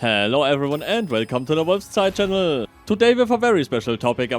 Hello everyone and welcome to the Wolfszeit channel. Today with a very special topic,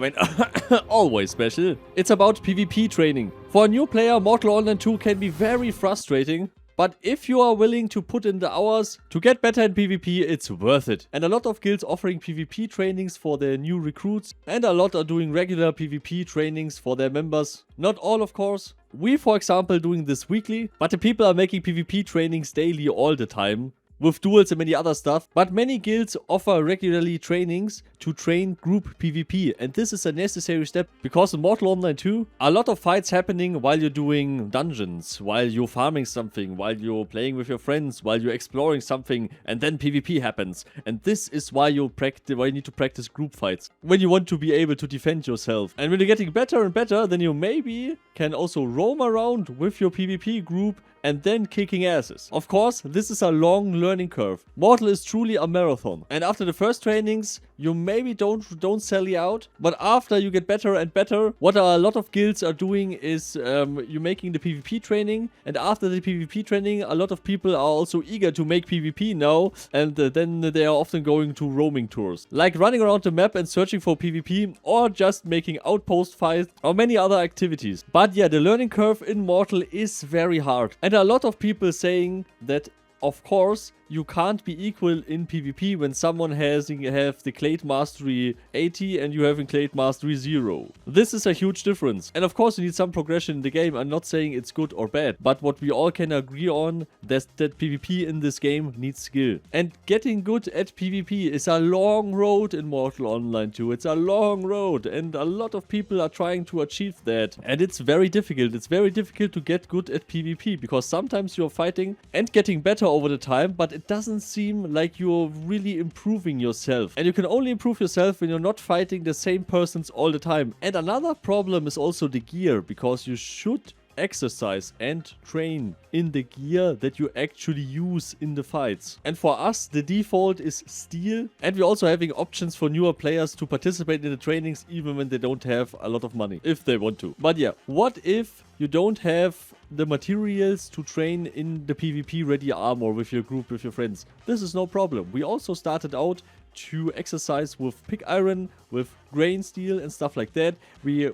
always special. It's about PvP training. For a new player, Mortal Online 2 can be very frustrating. But if you are willing to put in the hours to get better in PvP, it's worth it. And a lot of guilds offering PvP trainings for their new recruits, and a lot are doing regular PvP trainings for their members. Not all, of course. We, for example, doing this weekly, but the people are making PvP trainings daily all the time, with duels and many other stuff. But many guilds offer regularly trainings to train group PvP, and this is a necessary step because in Mortal Online 2, a lot of fights happening while you're doing dungeons, while you're farming something, while you're playing with your friends, while you're exploring something, and then PvP happens. And this is why you need to practice group fights, when you want to be able to defend yourself. And when you're getting better and better, then you maybe can also roam around with your PvP group and then kicking asses. Of course, this is a long learning curve. Mortal is truly a marathon. And after the first trainings, you maybe don't sally out. But after you get better and better, what a lot of guilds are doing is you're making the PvP training. And after the PvP training, a lot of people are also eager to make PvP now. And then they are often going to roaming tours, like running around the map and searching for PvP, or just making outpost fights or many other activities. But yeah, the learning curve in Mortal is very hard. And a lot of people saying that, of course, you can't be equal in PvP when someone have the Clade Mastery 80 and you have in Clade Mastery 0. This is a huge difference. And of course you need some progression in the game. I'm not saying it's good or bad, but what we all can agree on that PvP in this game needs skill. And getting good at PvP is a long road in Mortal Online 2. It's a long road and a lot of people are trying to achieve that. And it's very difficult. It's very difficult to get good at PvP because sometimes you're fighting and getting better over the time, but it doesn't seem like you're really improving yourself. And you can only improve yourself when you're not fighting the same persons all the time. And another problem is also the gear, because you should exercise and train in the gear that you actually use in the fights. And for us, the default is steel, and we're also having options for newer players to participate in the trainings even when they don't have a lot of money, if they want to. But yeah, what if you don't have the materials to train in the PvP ready armor with your group, with your friends? This is no problem. We also started out to exercise with pig iron, with grain steel and stuff like that. We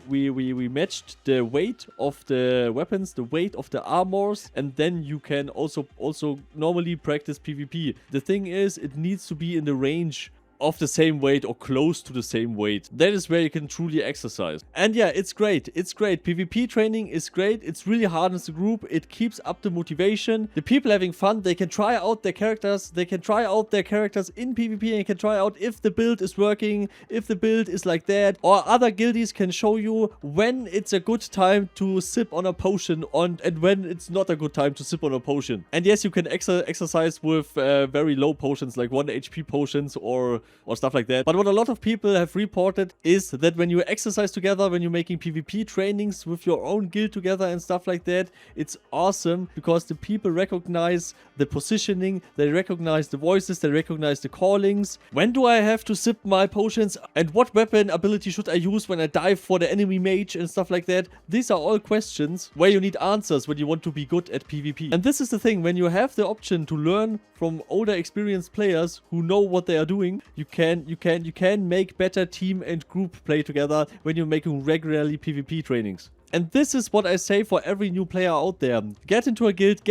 matched the weight of the weapons, the weight of the armors, and then you can also normally practice PvP. The thing is, it needs to be in the range of the same weight or close to the same weight. That is where you can truly exercise. And yeah, it's great. It's great. PvP training is great. It's really hard as a group. It keeps up the motivation. The people having fun, they can try out their characters. They can try out their characters in PvP and can try out if the build is working, if the build is like that. Or other guildies can show you when it's a good time to sip on a potion and when it's not a good time to sip on a potion. And yes, you can exercise with very low potions, like 1 HP potions or stuff like that. But what a lot of people have reported is that when you exercise together, when you're making PvP trainings with your own guild together and stuff like that, it's awesome because the people recognize the positioning, they recognize the voices, they recognize the callings. When do I have to sip my potions? And what weapon ability should I use when I dive for the enemy mage and stuff like that? These are all questions where you need answers when you want to be good at PvP. And this is the thing, when you have the option to learn from older experienced players who know what they are doing, you can make better team and group play together when you're making regularly PvP trainings. And this is what I say for every new player out there. Get into a guild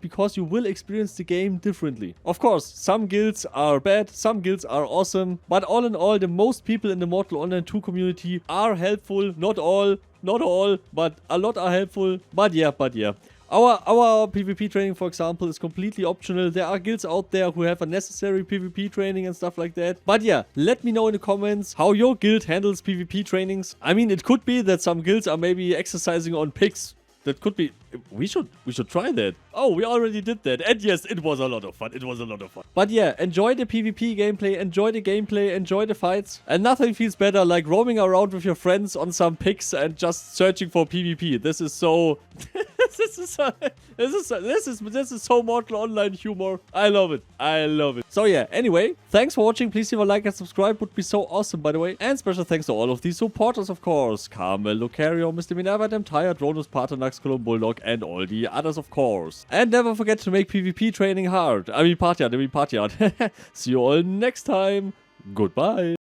because you will experience the game differently. Of course, some guilds are bad, some guilds are awesome, but all in all, the most people in the Mortal Online 2 community are helpful. Not all, but a lot are helpful. But yeah. Our PvP training, for example, is completely optional. There are guilds out there who have a necessary PvP training and stuff like that. But yeah, let me know in the comments how your guild handles PvP trainings. I mean, it could be that some guilds are maybe exercising on pigs. That could be. We should try that. Oh, we already did that. And yes, it was a lot of fun. But yeah, enjoy the PvP gameplay, enjoy the gameplay, enjoy the fights. And nothing feels better like roaming around with your friends on some pigs and just searching for PvP. This is so this is so Mortal Online humor. I love it. I love it. So yeah, anyway, thanks for watching. Please leave a like and subscribe. Would be so awesome, by the way. And special thanks to all of these supporters, of course. Carmel, Lucario, Mr. Minerva, Dem Tired, Ronus, Paternax, Colum, Bulldog, and all the others, of course. And never forget to make PvP training hard. I mean party hard. See you all next time. Goodbye.